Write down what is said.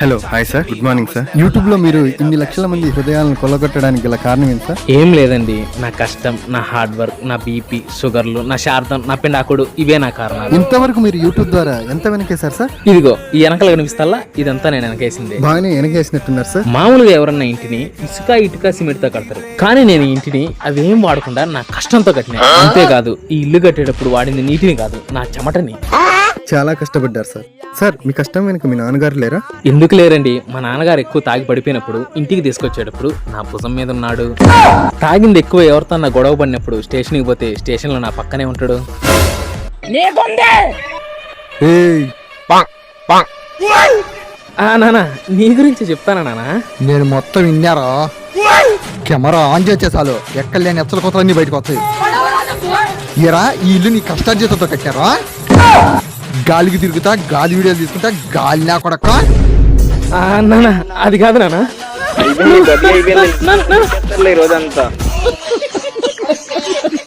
Hello hi sir, good morning sir. YouTube లో మీరు ఇన్ని లక్షల మంది హృదయాలను కొల్లగొట్టడానికి గల కారణం ఏంటి సార్? ఏం లేదండి, నా కష్టం, నా హార్డ్ వర్క్, నా బీపీ, షుగర్లు, నా శార్థం, నా పిండాకుడు, ఇవే నా కారణాలు. ఇంతవరకు మీరు యూట్యూబ్ ద్వారా ఎంత వెనకేశారు సార్? ఇదిగో ఈ వెనకలు కనిపిస్తల్లా, ఇదంతా నేను వెనకేసింది. బాగానే వెనకేసినట్టున్నారు సార్. మామూలుగా ఎవరన్నా ఇంటిని ఇసుక ఇటుక సిమెంట్ తో కడతారు, కానీ నేను ఈ ఇంటిని అవేం వాడకుండా నా కష్టంతో కట్టినా. అంతేకాదు, ఈ ఇల్లు కట్టేటప్పుడు వాడింది నీటిని కాదు, నా చెమటని. చాలా కష్టపడ్డారు సార్. సార్, మీ కష్టం వెనుక మీ నాన్నగారు లేరా? ఎందుకు లేరండి, మా నాన్నగారు ఎక్కువ తాగి పడిపోయినప్పుడు ఇంటికి తీసుకొచ్చేటప్పుడు నా భుజం మీద ఉన్నాడు. తాగింది ఎక్కువ ఎవరితో నా గొడవ పడినప్పుడు స్టేషన్కి పోతే స్టేషన్ లో నా పక్కనే ఉంటాడు. ఏయ్, నానా నీ గురించి చెప్తానా నానా? నేను మొత్తం విన్నారా? కెమెరా ఆన్ చేసేసాలు ఎక్కడ లేని ఎచ్చల కొత్తలన్నీ బయటకు వస్తాయి. ఏరా, ఈ ఇల్లు నీ కష్టార్జితంతో కట్టారా? గాలికి తిరుగుతా, గాలి వీడియోలు తీసుకుంటా, గాలి నా కొడక. నానా అది కాదు నానా. రోజంతా